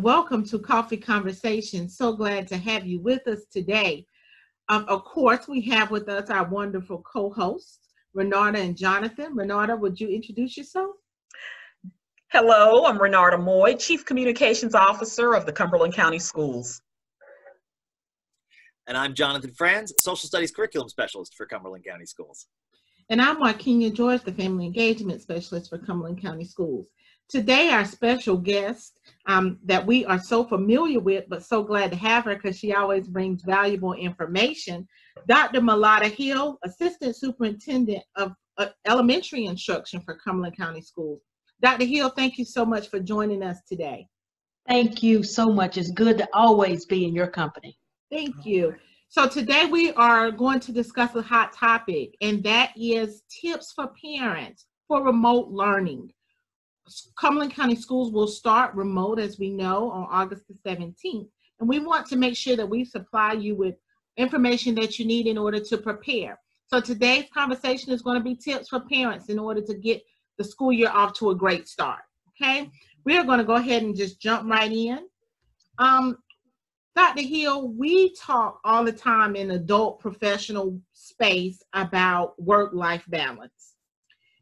Welcome to Coffee Conversation. So glad to have you with us today. Of course, we have with us our wonderful co-hosts, Renata and Jonathan. Renata, would you introduce yourself? Hello, I'm Renata Moy, Chief Communications Officer of the Cumberland County Schools. And I'm Jonathan Franz, Social Studies Curriculum Specialist for Cumberland County Schools. And I'm Marquina George, the Family Engagement Specialist for Cumberland County Schools. Today, our special guest that we are so familiar with, but so glad to have her because she always brings valuable information, Dr. Mellotta Hill, Assistant Superintendent of Elementary Instruction for Cumberland County Schools. Dr. Hill, thank you so much for joining us today. Thank you so much. It's good to always be in your company. Thank you. So today we are going to discuss a hot topic, and that is tips for parents for remote learning. Cumberland County Schools will start remote, as we know, on August the 17th. And we want to make sure that we supply you with information that you need in order to prepare. So today's conversation is going to be tips for parents in order to get the school year off to a great start. Okay? We are going to go ahead and just jump right in. Dr. Hill, we talk all the time in adult professional space about work-life balance.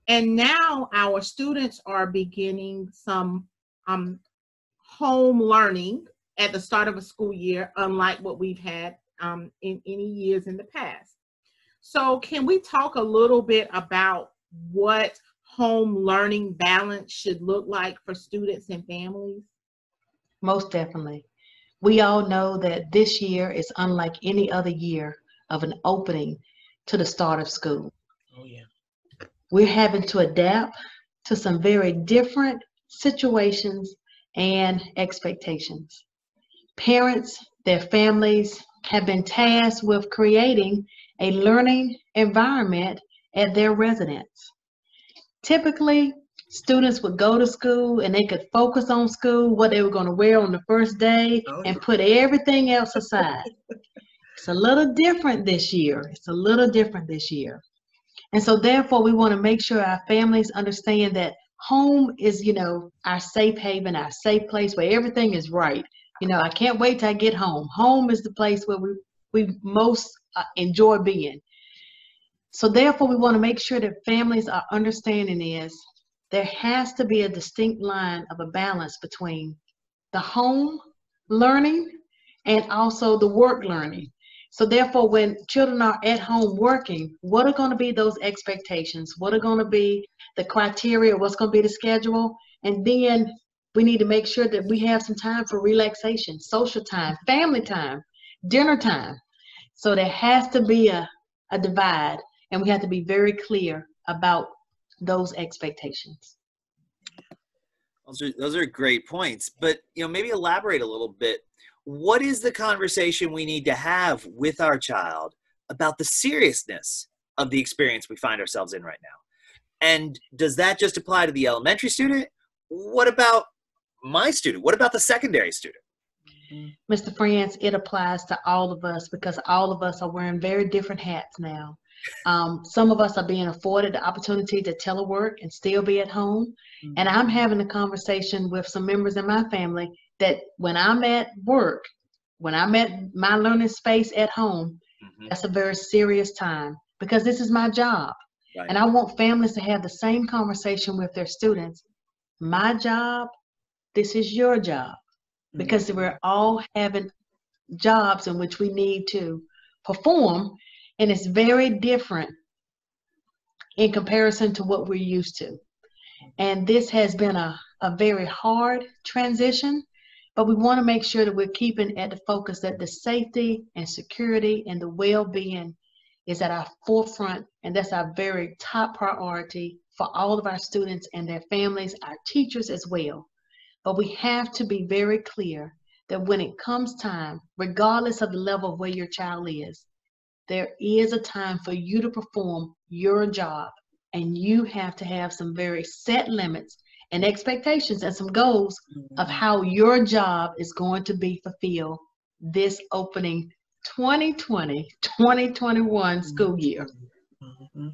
And now our students are beginning some home learning at the start of a school year, unlike what we've had in any years in the past. So can we talk a little bit about what home learning balance should look like for students and families? Most definitely. We all know that this year is unlike any other year of an opening to the start of school. Oh, yeah. We're having to adapt to some very different situations and expectations. Parents, their families have been tasked with creating a learning environment at their residence. Typically, students would go to school and they could focus on school, what they were going to wear on the first day, and put everything else aside. It's a little different this year. And so therefore, we want to make sure our families understand that home is, our safe haven, our safe place where everything is right. I can't wait till I get home. Home is the place where we most enjoy being. So therefore, we want to make sure that families are understanding is there has to be a distinct line of a balance between the home learning and also the work learning. So therefore, when children are at home working, what are going to be those expectations? What are going to be the criteria? What's going to be the schedule? And then we need to make sure that we have some time for relaxation, social time, family time, dinner time. So there has to be a divide, and we have to be very clear about those expectations. Those are great points, but maybe elaborate a little bit. What is the conversation we need to have with our child about the seriousness of the experience we find ourselves in right now? And does that just apply to the elementary student? What about my student? What about the secondary student? Mr. Franz, it applies to all of us because all of us are wearing very different hats now. Some of us are being afforded the opportunity to telework and still be at home. And I'm having a conversation with some members in my family that when I'm at work, when I'm at my learning space at home, that's a very serious time because this is my job. Right. And I want families to have the same conversation with their students. My job, this is your job, because we're all having jobs in which we need to perform, and it's very different in comparison to what we're used to. And this has been a very hard transition, but we want to make sure that we're keeping at the focus that the safety and security and the well-being is at our forefront, and that's our very top priority for all of our students and their families, our teachers as well. But we have to be very clear that when it comes time, regardless of the level of where your child is, there is a time for you to perform your job, and you have to have some very set limits and expectations and some goals of how your job is going to be fulfilled this opening 2020-2021 school year.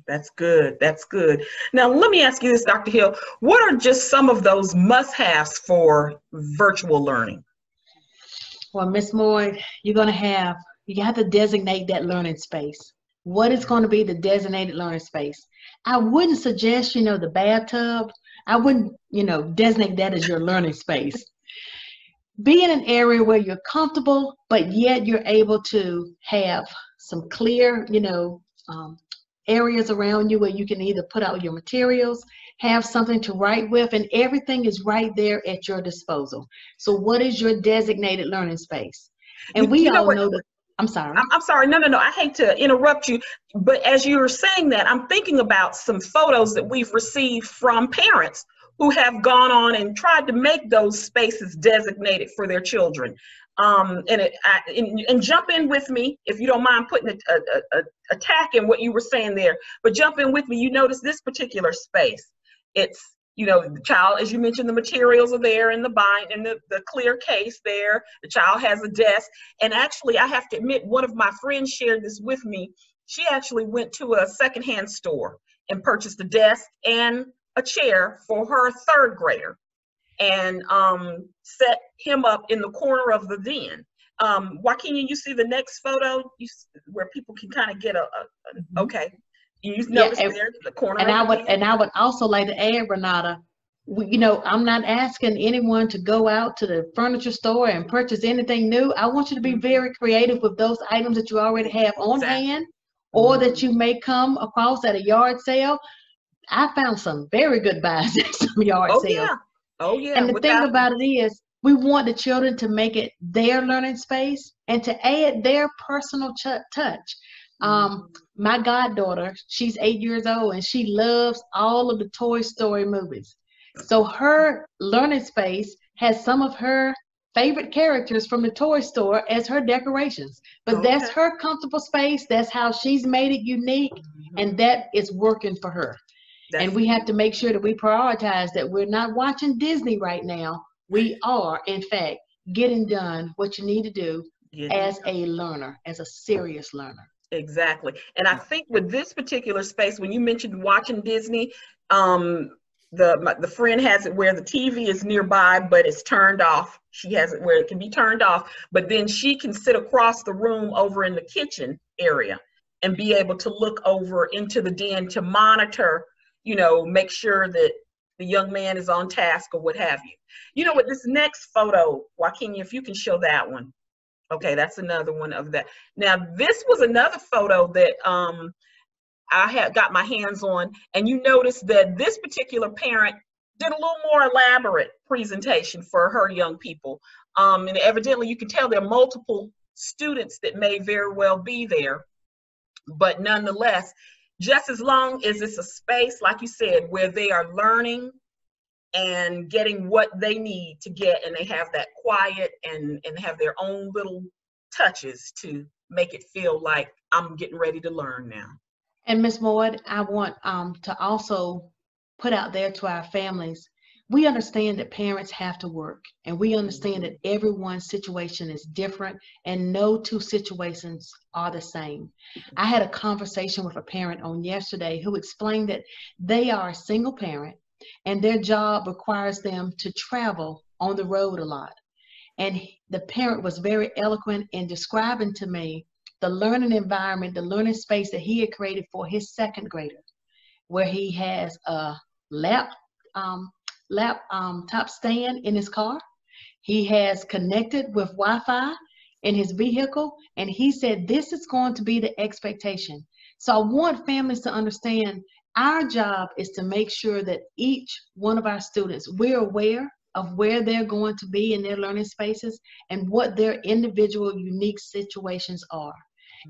That's good. That's good. Now, let me ask you this, Dr. Hill. What are just some of those must-haves for virtual learning? Well, Ms. Moore, you have to designate that learning space. What is going to be the designated learning space? I wouldn't suggest, the bathtub. I wouldn't, designate that as your learning space. Be in an area where you're comfortable, but yet you're able to have some clear, areas around you where you can either put out your materials, have something to write with, and everything is right there at your disposal. So what is your designated learning space? And we all know that. I'm sorry. I'm sorry. No. I hate to interrupt you, but as you were saying that, I'm thinking about some photos that we've received from parents who have gone on and tried to make those spaces designated for their children. And jump in with me if you don't mind putting a tack in what you were saying there. But jump in with me. You notice this particular space. It's the child, as you mentioned, the materials are there in the bind and the clear case there. The child has a desk. And actually, I have to admit, one of my friends shared this with me. She actually went to a secondhand store and purchased a desk and a chair for her third grader, and set him up in the corner of the den. Joaquin, you see the next photo where people can kind of get okay. You notice there the corner. And I would also like to add, Renata, I'm not asking anyone to go out to the furniture store and purchase anything new. I want you to be very creative with those items that you already have on hand, or that you may come across at a yard sale. I found some very good buys at some yard sales. Oh yeah. And the thing about it is, we want the children to make it their learning space and to add their personal touch. My goddaughter, she's 8 years old, and she loves all of the Toy Story movies. So her learning space has some of her favorite characters from the toy store as her decorations. But that's her comfortable space. That's how she's made it unique, and that is working for her. And we have to make sure that we prioritize that we're not watching Disney right now. We are, in fact, getting done what you need to do as a learner, as a serious learner. Exactly. And I think with this particular space, when you mentioned watching Disney, the friend has it where the TV is nearby, but it's turned off. She has it where it can be turned off, but then she can sit across the room over in the kitchen area and be able to look over into the den to monitor, make sure that the young man is on task or what have you. With this next photo, Joaquin, if you can show that one. Okay, that's another one of that. Now, this was another photo that I had got my hands on, and you notice that this particular parent did a little more elaborate presentation for her young people. And evidently, you can tell there are multiple students that may very well be there, but nonetheless, just as long as it's a space, like you said, where they are learning and getting what they need to get, and they have that quiet and have their own little touches to make it feel like I'm getting ready to learn now. And Ms. Moore, I want to also put out there to our families, we understand that parents have to work, and we understand that everyone's situation is different and no two situations are the same. I had a conversation with a parent on yesterday who explained that they are a single parent and their job requires them to travel on the road a lot. And the parent was very eloquent in describing to me the learning environment, the learning space that he had created for his second grader, where he has a laptop stand in his car. He has connected with Wi-Fi in his vehicle, and he said this is going to be the expectation. So I want families to understand Our job is to make sure that each one of our students, we're aware of where they're going to be in their learning spaces and what their individual unique situations are.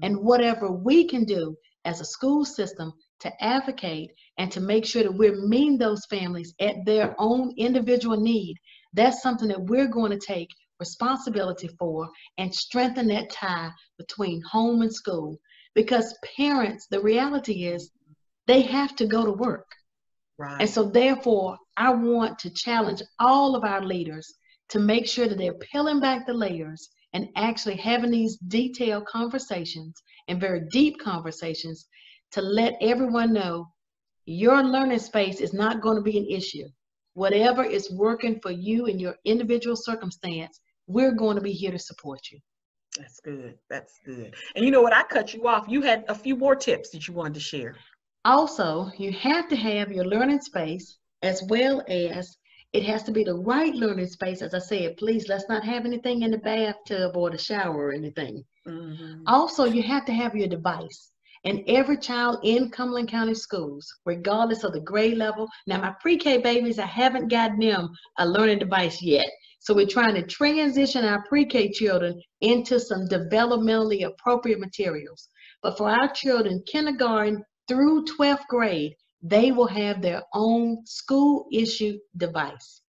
And whatever we can do as a school system to advocate and to make sure that we're meeting those families at their own individual need, that's something that we're going to take responsibility for and strengthen that tie between home and school. Because parents, the reality is, they have to go to work. Right. And so therefore, I want to challenge all of our leaders to make sure that they're peeling back the layers and actually having these detailed conversations and very deep conversations to let everyone know your learning space is not going to be an issue. Whatever is working for you in your individual circumstance, we're going to be here to support you. That's good. That's good. And you know what? I cut you off. You had a few more tips that you wanted to share. Also, you have to have your learning space, as well as it has to be the right learning space. As I said, please, let's not have anything in the bathtub or the shower or anything. Also, you have to have your device. And every child in Cumberland County schools, regardless of the grade level. Now, my pre-K babies, I haven't gotten them a learning device yet. So we're trying to transition our pre-K children into some developmentally appropriate materials. But for our children, kindergarten through 12th grade, they will have their own school-issued device.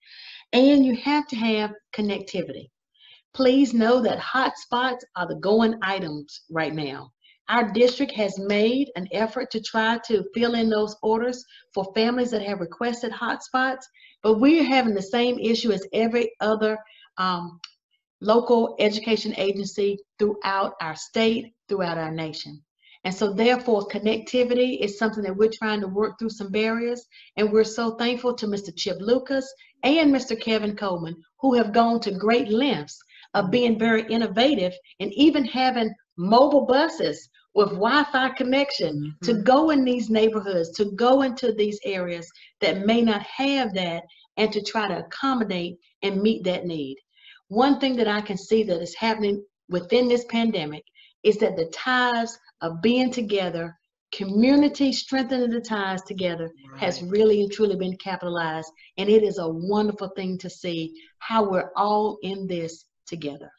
And you have to have connectivity. Please know that hotspots are the going items right now. Our district has made an effort to try to fill in those orders for families that have requested hotspots, but we're having the same issue as every other local education agency throughout our state, throughout our nation. And so therefore, connectivity is something that we're trying to work through some barriers. And we're so thankful to Mr. Chip Lucas and Mr. Kevin Coleman, who have gone to great lengths of being very innovative and even having mobile buses with Wi-Fi connection to go in these neighborhoods, to go into these areas that may not have that, and to try to accommodate and meet that need. One thing that I can see that is happening within this pandemic is that the ties of being together, community strengthening the ties together, has really and truly been capitalized. And it is a wonderful thing to see how we're all in this together.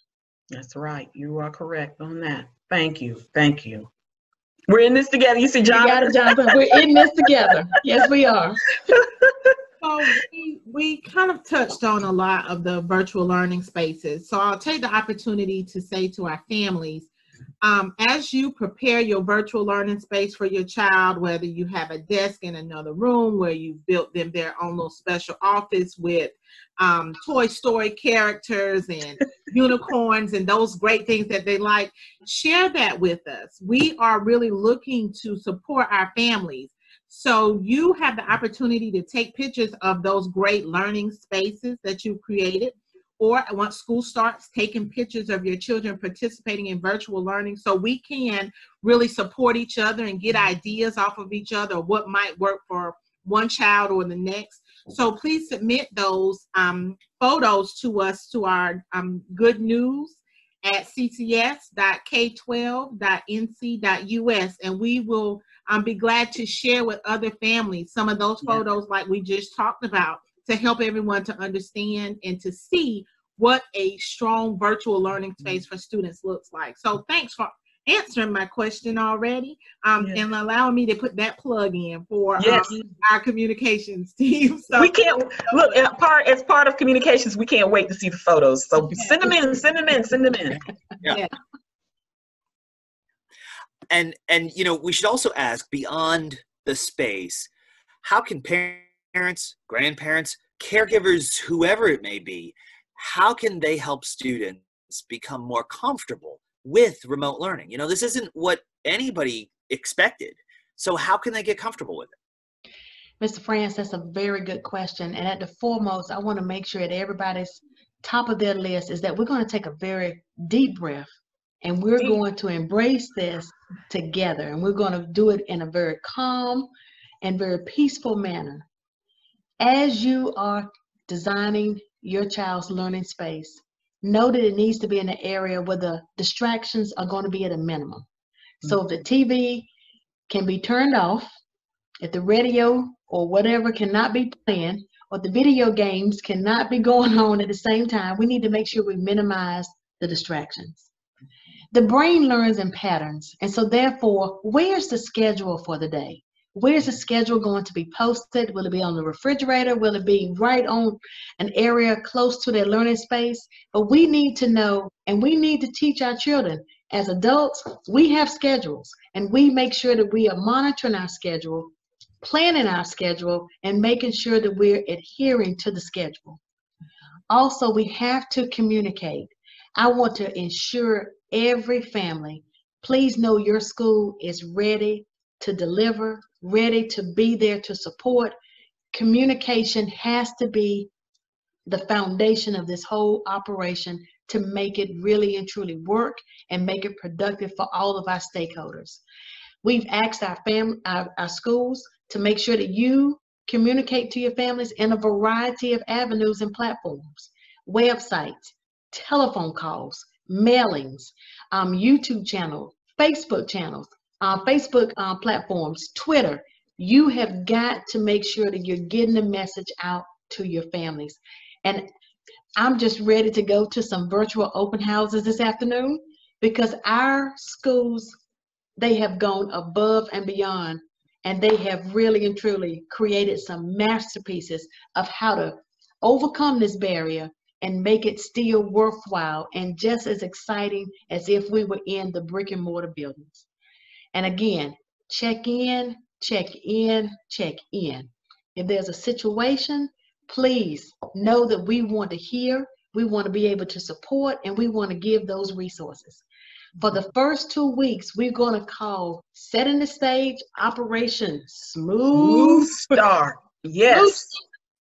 That's right. You are correct on that. Thank you. Thank you. We're in this together. You see, Jonathan? You got it, Jonathan. We're in this together. Yes, we are. So we kind of touched on a lot of the virtual learning spaces. So I'll take the opportunity to say to our families, as you prepare your virtual learning space for your child, whether you have a desk in another room where you've built them their own little special office with Toy Story characters and unicorns and those great things that they like, share that with us. We are really looking to support our families. So you have the opportunity to take pictures of those great learning spaces that you've created, or once school starts, taking pictures of your children participating in virtual learning, so we can really support each other and get ideas off of each other, what might work for one child or the next. So please submit those photos to us, to our good news at ccs.k12.nc.us, and we will be glad to share with other families some of those photos like we just talked about, to help everyone to understand and to see what a strong virtual learning space for students looks like. So thanks for answering my question already, and allowing me to put that plug in for our communications team. So we can't look as part of communications. We can't wait to see the photos. So send them in. Yeah. And you know, we should also ask, beyond the space, how can parents, grandparents, caregivers, whoever it may be, how can they help students become more comfortable with remote learning? You know, this isn't what anybody expected. So how can they get comfortable with it? Mr. France, that's a very good question. And at the foremost, I want to make sure that everybody's top of their list is that we're going to take a very deep breath, and we're going to embrace this together. And we're going to do it in a very calm and very peaceful manner. As you are designing your child's learning space, know that it needs to be in an area where the distractions are going to be at a minimum. So if the TV can be turned off, If the radio or whatever cannot be playing, or the video games cannot be going on at the same time, we need to make sure we minimize the distractions. The brain learns in patterns, and so therefore, where's the schedule for the day? Where's the schedule going to be posted? Will it be on the refrigerator? Will it be right on an area close to their learning space? But we need to know, and we need to teach our children. As adults, we have schedules, and we make sure that we are monitoring our schedule, planning our schedule, and making sure that we're adhering to the schedule. Also, we have to communicate. I want to ensure every family, please know your school is ready to deliver, ready to be there to support. Communication has to be the foundation of this whole operation to make it really and truly work and make it productive for all of our stakeholders. We've asked our schools to make sure that you communicate to your families in a variety of avenues and platforms, websites, telephone calls, mailings, YouTube channels, Facebook platforms, Twitter. You have got to make sure that you're getting the message out to your families. And I'm just ready to go to some virtual open houses this afternoon, because our schools, they have gone above and beyond, and they have really and truly created some masterpieces of how to overcome this barrier and make it still worthwhile and just as exciting as if we were in the brick and mortar buildings. And again, check in, check in, check in. If there's a situation, please know that we want to hear, we want to be able to support, and we want to give those resources. For the first 2 weeks, we're going to call Setting the Stage Operation Smooth Start. Yes.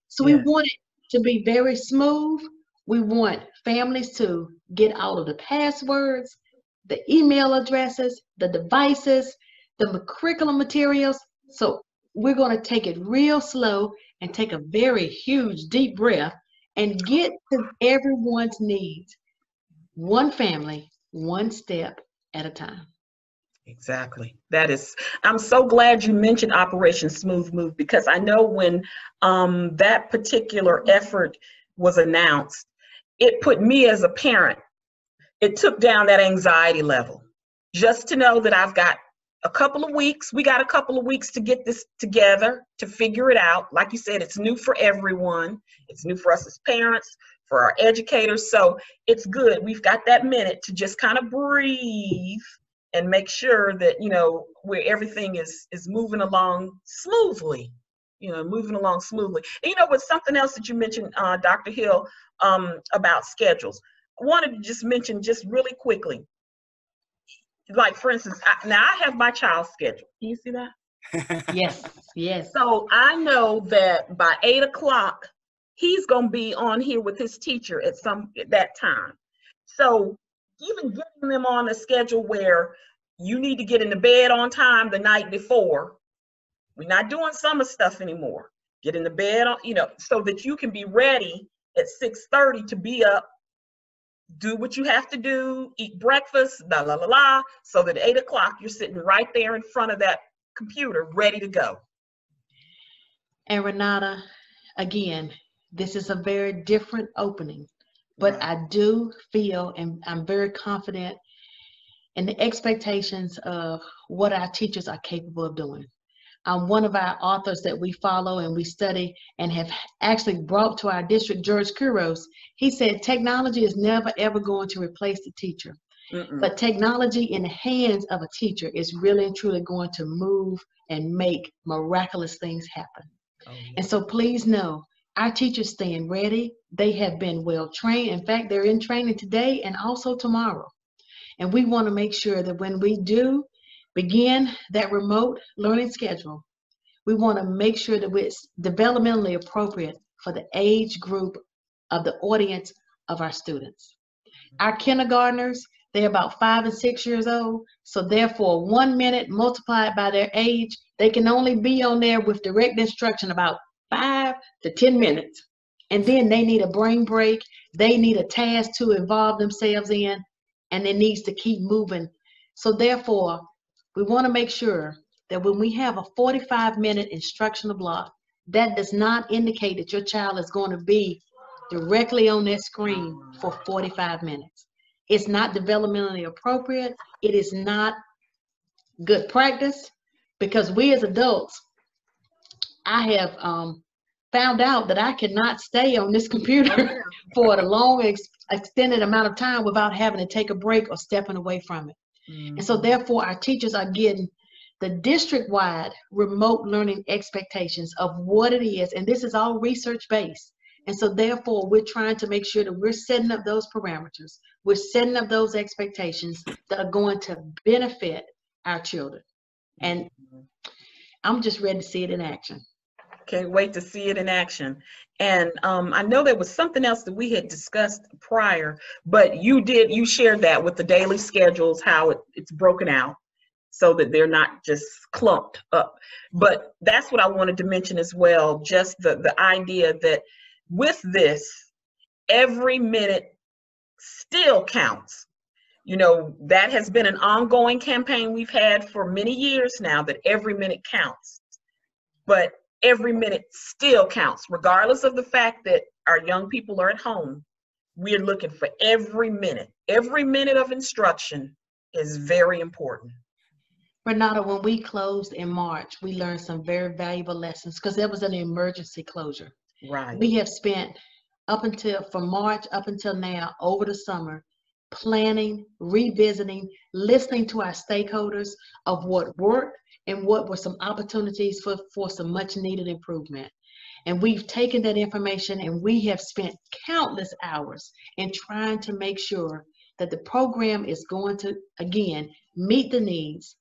So we want it to be very smooth. We want families to get all of the passwords, the email addresses, the devices, the curriculum materials. So we're going to take it real slow and take a very huge deep breath and get to everyone's needs, one family, one step at a time. Exactly. I'm so glad you mentioned Operation Smooth Move, because I know when that particular effort was announced, it put me as a parent, it took down that anxiety level. Just to know that I've got we got a couple of weeks to get this together, to figure it out. Like you said, it's new for everyone. It's new for us as parents, for our educators. So it's good. We've got that minute to just kind of breathe and make sure that, where everything is moving along smoothly, And with something else that you mentioned, Dr. Hill, about schedules, I wanted to just mention just really quickly, like, for instance, now I have my child's schedule. Can you see that? Yes. So I know that by 8 o'clock, he's going to be on here with his teacher at that time. So even getting them on a schedule where you need to get into bed on time the night before. We're not doing summer stuff anymore. Get into bed, so that you can be ready at 6:30 to be up, do what you have to do, eat breakfast, so that at 8 o'clock you're sitting right there in front of that computer, ready to go. And Renata, again, this is a very different opening, but right. I do feel, and I'm very confident in the expectations of what our teachers are capable of doing. One of our authors that we follow and we study and have actually brought to our district, George Kuros, he said technology is never ever going to replace the teacher. But technology in the hands of a teacher is really and truly going to move and make miraculous things happen. Oh, yeah. And so please know, our teachers stand ready. They have been well trained. In fact, they're in training today and also tomorrow. And we want to make sure that when we do begin that remote learning schedule, we want to make sure that it's developmentally appropriate for the age group of the audience of our students. Our kindergartners, they're about 5 and 6 years old. So therefore, 1 minute multiplied by their age, they can only be on there with direct instruction about 5 to 10 minutes. And then they need a brain break. They need a task to involve themselves in, and it needs to keep moving. So therefore, we want to make sure that when we have a 45-minute instructional block, that does not indicate that your child is going to be directly on that screen for 45 minutes. It's not developmentally appropriate. It is not good practice, because we as adults, I have found out that I cannot stay on this computer for a long extended amount of time without having to take a break or stepping away from it. And so therefore our teachers are getting the district-wide remote learning expectations of what it is, and this is all research-based. And so therefore we're trying to make sure that we're setting up those parameters, we're setting up those expectations that are going to benefit our children. And I'm just ready to see it in action. Can't wait to see it in action. And I know there was something else that we had discussed prior, but you shared that with the daily schedules, how it's broken out so that they're not just clumped up. But that's what I wanted to mention as well, just the idea that with this, every minute still counts. You know, that has been an ongoing campaign we've had for many years now, that every minute counts. But every minute still counts, regardless of the fact that our young people are at home. We're looking for every minute. Every minute of instruction is very important. Renata, when we closed in March, we learned some very valuable lessons because there was an emergency closure. Right. We have spent from March up until now, over the summer, planning, revisiting, listening to our stakeholders of what worked and what were some opportunities for some much needed improvement. And we've taken that information and we have spent countless hours in trying to make sure that the program is going to, again, meet the needs,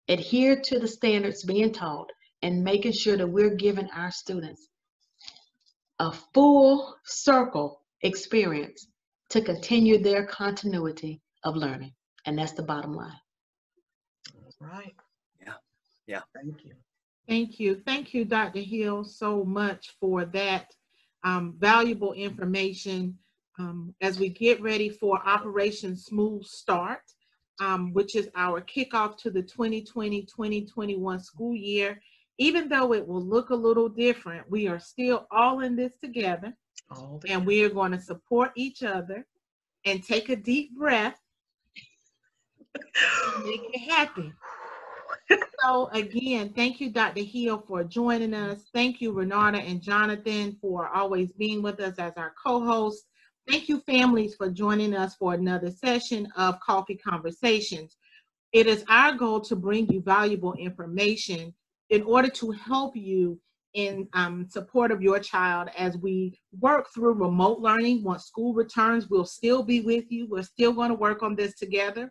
adhere to the standards being taught, and making sure that we're giving our students a full circle experience to continue their continuity of learning. And that's the bottom line. Right. Yeah. Thank you. Thank you. Thank you, Dr. Hill, so much for that valuable information as we get ready for Operation Smooth Start, which is our kickoff to the 2020-2021 school year. Even though it will look a little different, we are still all in this together, and we are going to support each other and take a deep breath and make it happen. So again, thank you, Dr. Hill, for joining us. Thank you, Renata and Jonathan, for always being with us as our co-hosts. Thank you, families, for joining us for another session of Coffee Conversations. It is our goal to bring you valuable information in order to help you in support of your child as we work through remote learning. Once school returns, we'll still be with you. We're still going to work on this together.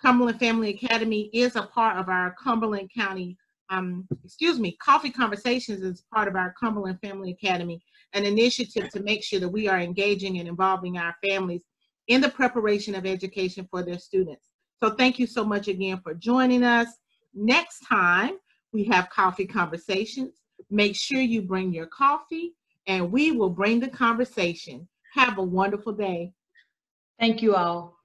Cumberland Family Academy is a part of our Cumberland County, Coffee Conversations is part of our Cumberland Family Academy, an initiative to make sure that we are engaging and involving our families in the preparation of education for their students. So thank you so much again for joining us. Next time, we have Coffee Conversations. Make sure you bring your coffee and we will bring the conversation. Have a wonderful day. Thank you all.